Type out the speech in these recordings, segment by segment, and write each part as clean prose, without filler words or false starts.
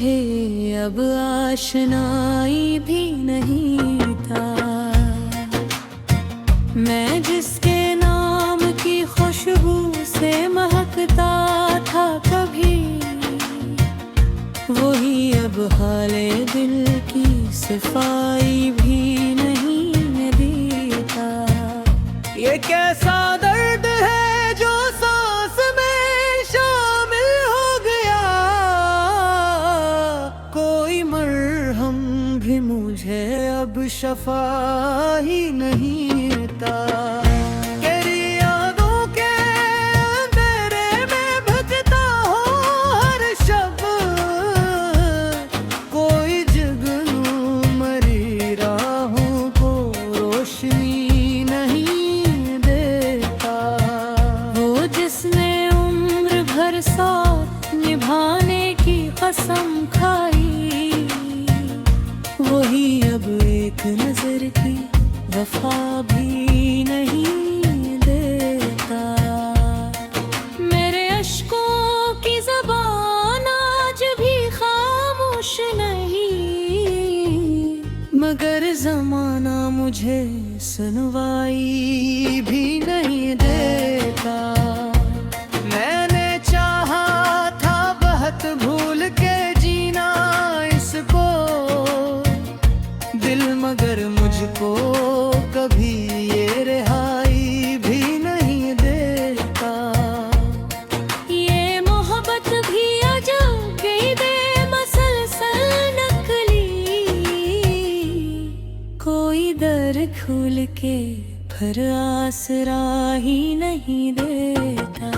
मुझे अब आशनाई भी नहीं था। मैं जिसके नाम की खुशबू से महकता था कभी, वही अब हाले दिल की सफाई भी नहीं देता। ये कैसा दर्द है जो सांस में शामिल हो गया, कोई मरहम भी मुझे अब शफा ही नहीं देता। तेरी यादों के अंधेरे में भटकता हो हर शब, कोई जुगनू मरी राहों को रोशनी नहीं देता। वो जिसने उम्र भर साथ निभाने की कसम खाई, वही अब एक नजर की वफा भी नहीं देता। मेरे अश्कों की ज़बान आज भी खामोश नहीं, मगर ज़माना मुझे सुनवाई भी नहीं देता। मैंने चाहा था बहुत भूल के जीना इसको दिल, मगर मुझको कभी ये रिहाई भी नहीं देता। ये मोहब्बत भी अजब गई बेमसलसल नकली, कोई दर खुल के फिर आसरा ही नहीं देता।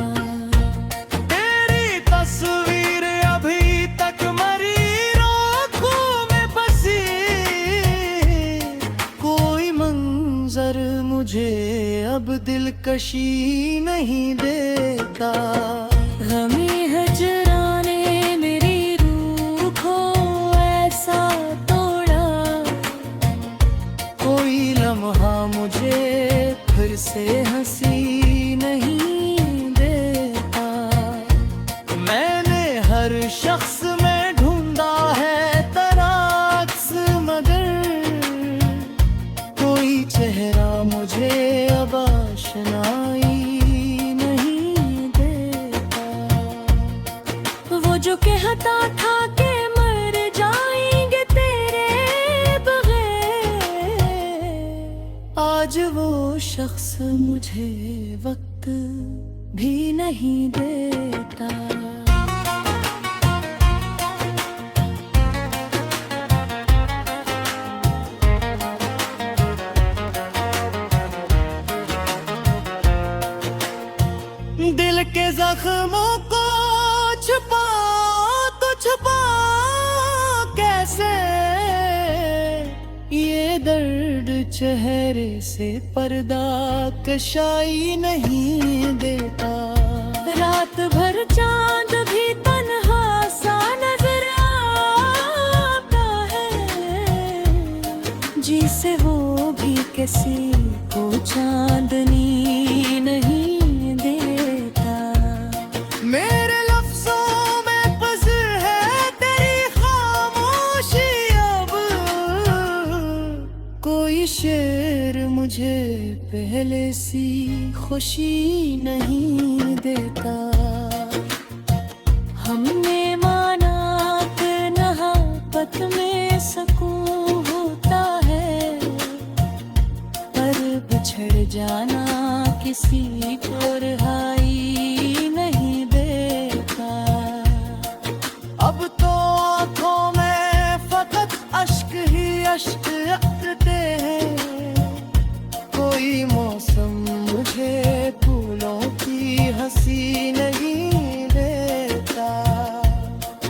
तेरी तस्वीर अभी तक मरी आँखों में बसी, कोई मंजर मुझे अब दिलकशी नहीं देता। गमे हजराने मेरी रूह को ऐसा तोड़ा, कोई लम्हा मुझे फिर से हंसी नहीं देता। मैंने हर शख्स में ढूंढा है तराक्स, मगर कोई चेहरा मुझे अब आशनाई नहीं देता। वो जो कहता था कि मर जाएंगे तेरे बगैर, आज वो शख्स मुझे वक्त भी नहीं देता। दिल के जख्मों को छुपा तो छुपा कैसे, ये दर्द चेहरे से पर्दा कशाई नहीं देता। रात भर चांद भी तन्हा सा नजर आता है, जिसे वो भी किसी को चांदनी नहीं देता। मेरे लफ्जों में पज़र है तेरी खामोशी, अब कोई शेर मुझे पहले सी खुशी नहीं देता। हमने माना कि मोहब्बत में सुकून होता है, पर बिछड़ जाना किसी को रिहाई नहीं देता। अब तो आँखों में फकत अश्क ही अश्क उतरते हैं, कोई मौसम मुझे फूलों की हंसी नहीं देता।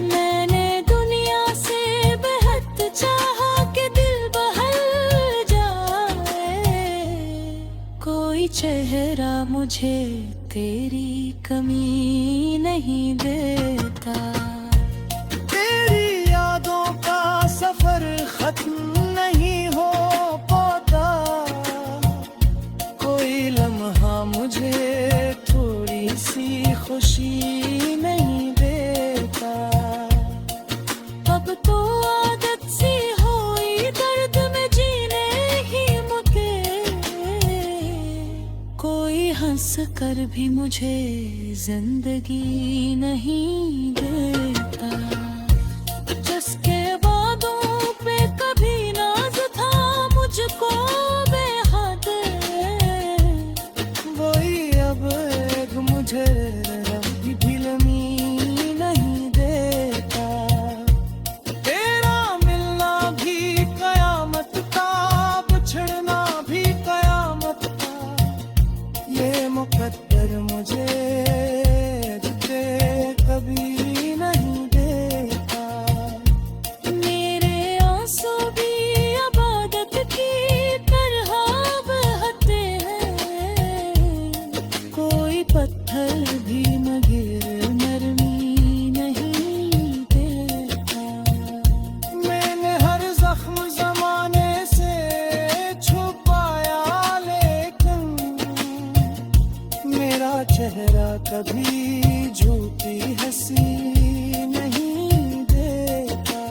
मैंने दुनिया से बेहद चाहा कि दिल बहल जाए, कोई चेहरा मुझे तेरी कमी नहीं देता। तेरी यादों का सफर खत्म नहीं हो पाता, कोई लम्हा मुझे थोड़ी सी खुशी नहीं देता। हंस कर भी मुझे जिंदगी नहीं देता। जिसके वादों पे कभी नाज था मुझको बेहद, वही अब एक मुझे ढिलमी नहीं देता। तेरा मिलना भी कयामत का, बिछड़ना भी कयामत का, ये मुकद्दर मुझे रुके कभी नहीं देता। मेरे आंसू भी इबादत की तरह बहते हैं, कोई पत्थर भी मगर नरमी नहीं देता। मैंने हर जख्म जमाने से छुपाया, लेकिन मेरा चेहरा कभी झूठी हंसी नहीं देता।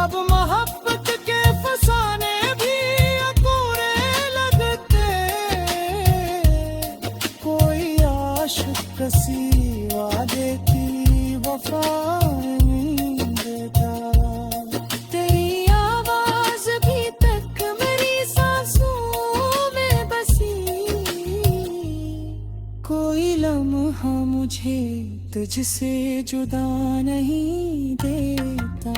अब मोहब्बत के फसाने भी अधूरे लगते, कोई आशिक किसी वादे की वफा नहीं देता। तेरी आवाज भी तक मेरी सांसों में बसी, कोई लम्हा मुझे तुझसे जुदा नहीं देता।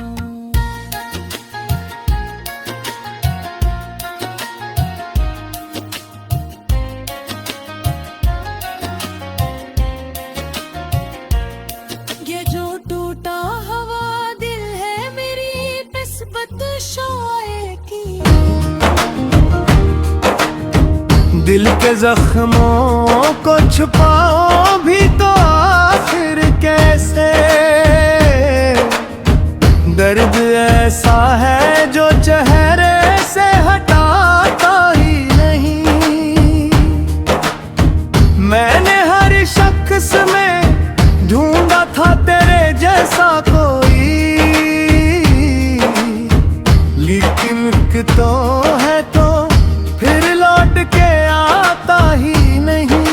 ये जो टूटा हुआ दिल है मेरी किस्मत शोए की। दिल के जख्मों को छुपाओ भी तो आखिर कैसे, दर्द ऐसा है जो चेहरे से हटाता ही नहीं। मैंने हर शख्स में ढूंढा था तेरे जैसा कोई, लेकिन एक तो है तो फिर लौट के आता ही नहीं।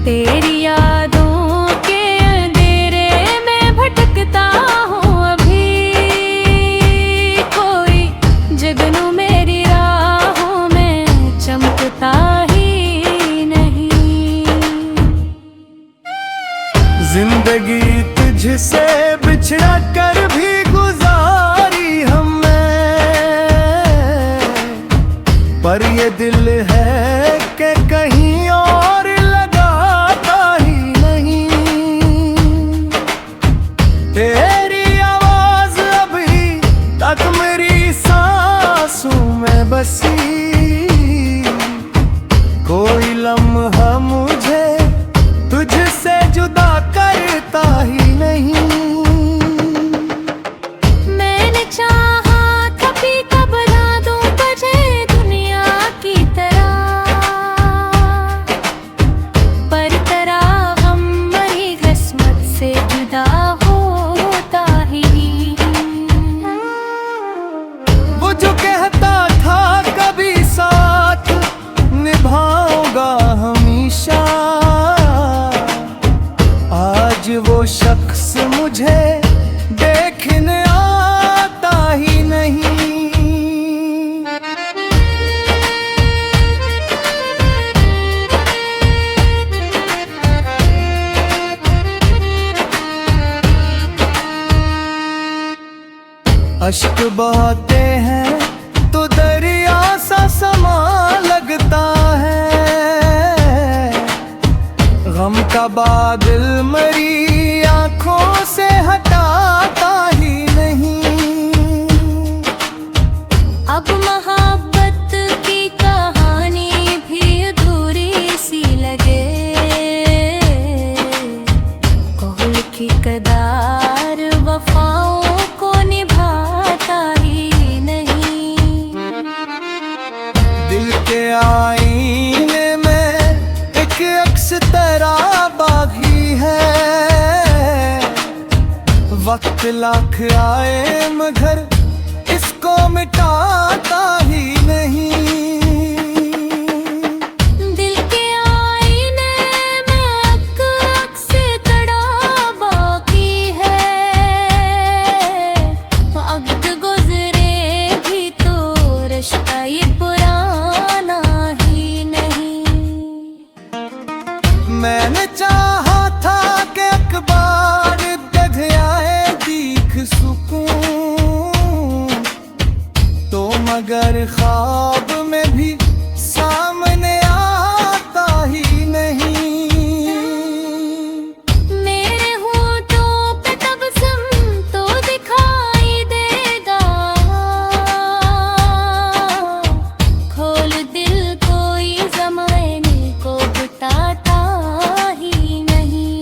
तेरी यादों के अंधेरे में भटकता हूँ अभी, कोई जगनू मेरी राहों में चमकता ही नहीं। जिंदगी तुझसे बिछड़ा कर भी गुजारी हमने, पर ये दिल है कि कहीं और लगाता ही नहीं। तेरी आवाज अभी तक मेरी सांसों में बसी, कोई लम्हा मुझे तुझसे जुदा करता ही नहीं। मैंने चाहा कभी कब ला दूं तुझे दुनिया की तरह, पर तेरा गम मेरी किस्मत से जुदा होता ही नहीं। वो जो कहता था कभी साथ निभाऊंगा हमेशा, आज वो शख्स मुझे देखने आता ही नहीं। अश्क बहाते हैं तो दरिया सा समा लगता है, गम का बादल मेरी आंखों से हटाता ही नहीं। अब मोहब्बत की कहानी भी अधूरी सी लगे, कोहल की कदार वफाओं को निभाता ही नहीं। दिल के आईने में एक अक्स तेरा बागी है, वक्त लाख आए मगर इसको मिटाता ही नहीं। ये पुराना ही नहीं। मैंने चाहा था कि अखबार दे आए दीख सुकून, तो मगर ख्वाब में भी सामने आता ही नहीं। मेरे होठों पे तबस्सुम तो दिखाई देगा, खोल दिल कोई ज़माने को बताता ही नहीं।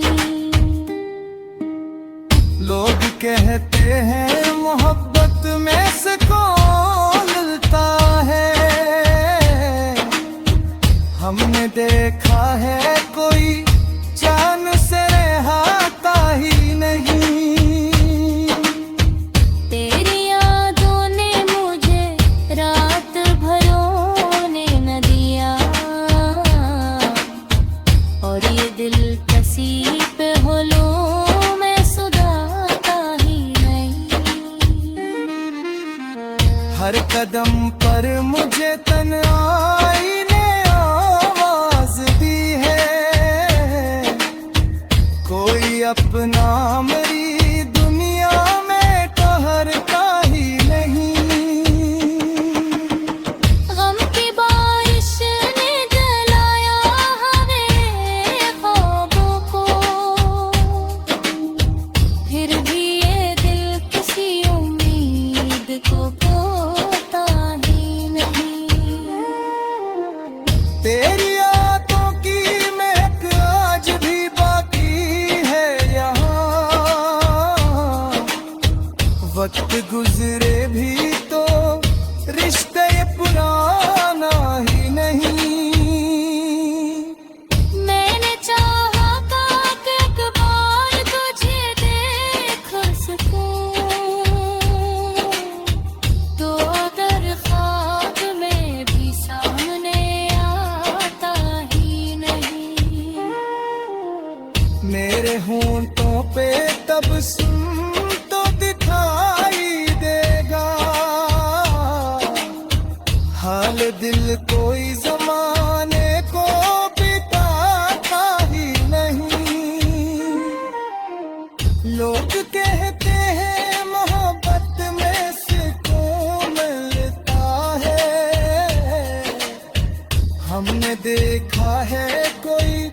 लोग कहते हैं मोहब्बत में सुकून मिलता है, हमने देखा है कोई जान से रहता ही नहीं। तेरी यादों ने मुझे रात भरोने न दिया, और ये दिल कसी पे हो लो मैं सुधारता ही नहीं। हर कदम पर मुझे तन्हाई ने आवाज दी है, कोई अपना मेरी दुनिया में ठहरता ही नहीं। गम की बारिश ने जलाया हमें ख्वाबों को, फिर भी ये दिल किसी उम्मीद को खोता ही नहीं। तेरी यादों की महक आज भी बाकी है यहाँ, वक्त गुजरे भी तो रिश्ते पुराना ही नहीं। मैंने चाहा था कि एक बार तुझे देख सकूं, तो अगर ख्वाब में भी सामने आता ही नहीं। मेरे होंठों पे तबस्सुम तो दिखाई देगा, हाल दिल कोई जमाने को बिताता ही नहीं। लोग कहते हैं मोहब्बत में सुकून मिलता है, हमने देखा है कोई